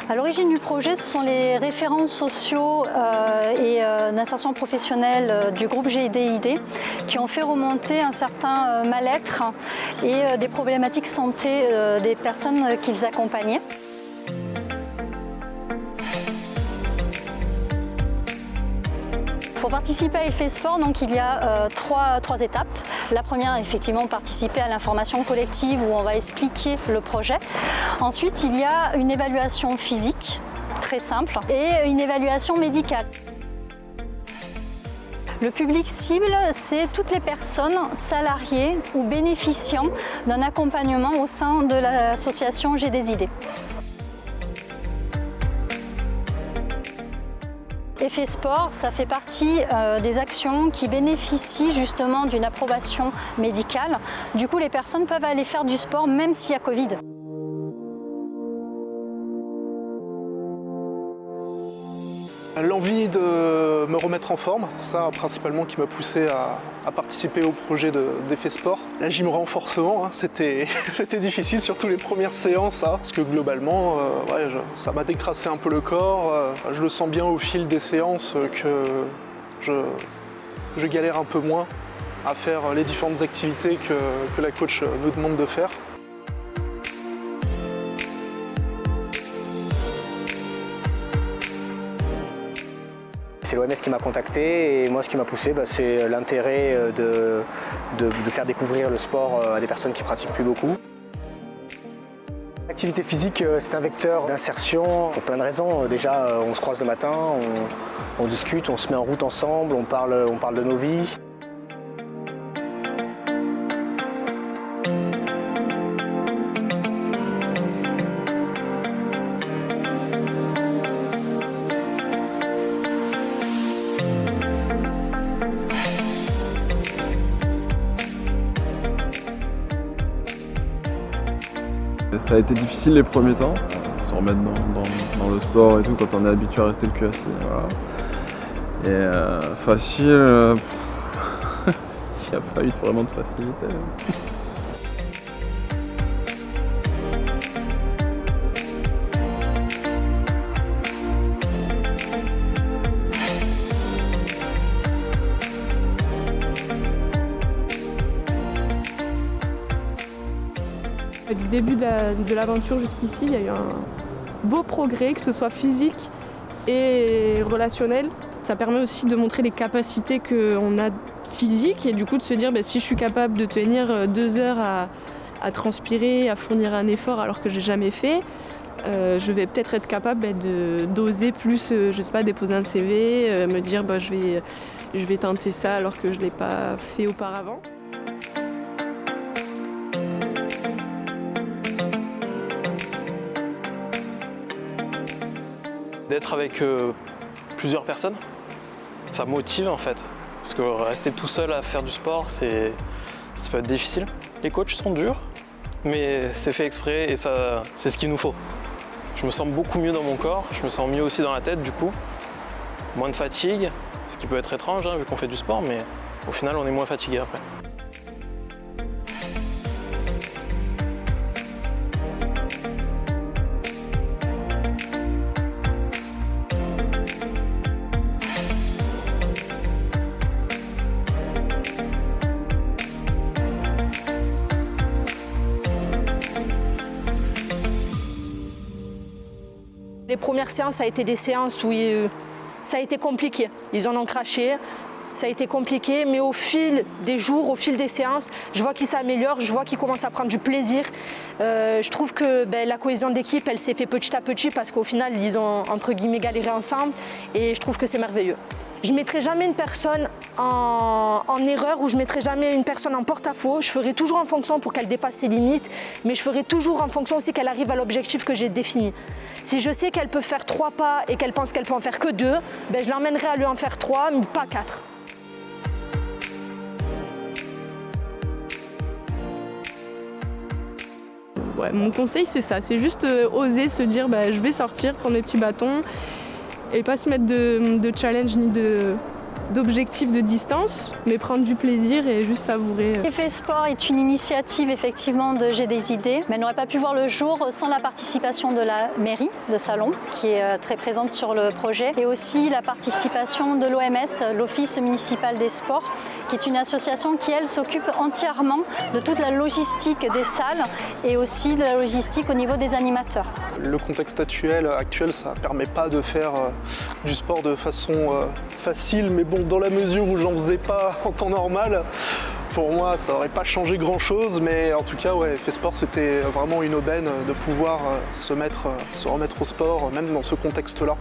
À l'origine du projet, ce sont les référents sociaux et d'insertion professionnelle du groupe GIDID qui ont fait remonter un certain mal-être et des problématiques santé des personnes qu'ils accompagnaient. Pour participer à Effet Sport, donc, il y a trois étapes. La première, effectivement, participer à l'information collective où on va expliquer le projet. Ensuite, il y a une évaluation physique, très simple, et une évaluation médicale. Le public cible, c'est toutes les personnes salariées ou bénéficiant d'un accompagnement au sein de l'association GIDID. Effet Sport, ça fait partie des actions qui bénéficient justement d'une approbation médicale. Du coup, les personnes peuvent aller faire du sport même s'il y a Covid. L'envie de me remettre en forme, ça principalement qui m'a poussé à participer au projet d'Effet Sport. La gym renforcement, c'était difficile, surtout les premières séances, parce que globalement, ça m'a décrassé un peu le corps. Je le sens bien au fil des séances que je galère un peu moins à faire les différentes activités que la coach nous demande de faire. C'est l'OMS qui m'a contacté et moi ce qui m'a poussé, c'est l'intérêt de faire découvrir le sport à des personnes qui ne pratiquent plus beaucoup. L'activité physique, c'est un vecteur d'insertion pour plein de raisons. Déjà, on se croise le matin, on discute, on se met en route ensemble, on parle de nos vies. Ça a été difficile les premiers temps, se remettre dans le sport et tout quand on est habitué à rester le cul assis. Voilà. Et facile, il n'y a pas eu vraiment de facilité. Du début de l'aventure jusqu'ici, il y a eu un beau progrès, que ce soit physique et relationnel. Ça permet aussi de montrer les capacités qu'on a physiques et du coup de se dire si je suis capable de tenir 2 heures à transpirer, à fournir un effort alors que j'ai jamais fait, je vais peut-être être capable d'oser plus, je sais pas, déposer un CV, me dire je vais tenter ça alors que je ne l'ai pas fait auparavant. D'être avec plusieurs personnes, ça motive en fait. Parce que rester tout seul à faire du sport, ça peut être difficile. Les coachs sont durs, mais c'est fait exprès et c'est ce qu'il nous faut. Je me sens beaucoup mieux dans mon corps, je me sens mieux aussi dans la tête du coup. Moins de fatigue, ce qui peut être étrange vu qu'on fait du sport, mais au final on est moins fatigué après. Les premières séances, ça a été des séances où ça a été compliqué. Ils en ont craché, ça a été compliqué, mais au fil des jours, au fil des séances, je vois qu'ils s'améliorent, je vois qu'ils commencent à prendre du plaisir. Je trouve que la cohésion d'équipe, elle s'est fait petit à petit parce qu'au final, ils ont entre guillemets galéré ensemble et je trouve que c'est merveilleux. Je ne mettrai jamais une personne en erreur ou je ne mettrai jamais une personne en porte-à-faux. Je ferai toujours en fonction pour qu'elle dépasse ses limites, mais je ferai toujours en fonction aussi qu'elle arrive à l'objectif que j'ai défini. Si je sais qu'elle peut faire 3 pas et qu'elle pense qu'elle peut en faire que 2, je l'emmènerai à lui en faire 3, mais pas 4. Ouais, mon conseil c'est ça, c'est juste oser se dire je vais sortir, prendre mes petits bâtons et pas se mettre de challenge ni d'objectifs de distance, mais prendre du plaisir et juste savourer. Effet Sport est une initiative effectivement de J'ai des idées, mais elle n'aurait pas pu voir le jour sans la participation de la mairie de Salon, qui est très présente sur le projet, et aussi la participation de l'OMS, l'Office municipal des sports, qui est une association qui, elle, s'occupe entièrement de toute la logistique des salles et aussi de la logistique au niveau des animateurs. Le contexte actuel, ça ne permet pas de faire du sport de façon facile, mais bon, dans la mesure où j'en faisais pas en temps normal, pour moi, ça n'aurait pas changé grand-chose, mais en tout cas, ouais, Effet Sport, c'était vraiment une aubaine de pouvoir se remettre au sport, même dans ce contexte-là.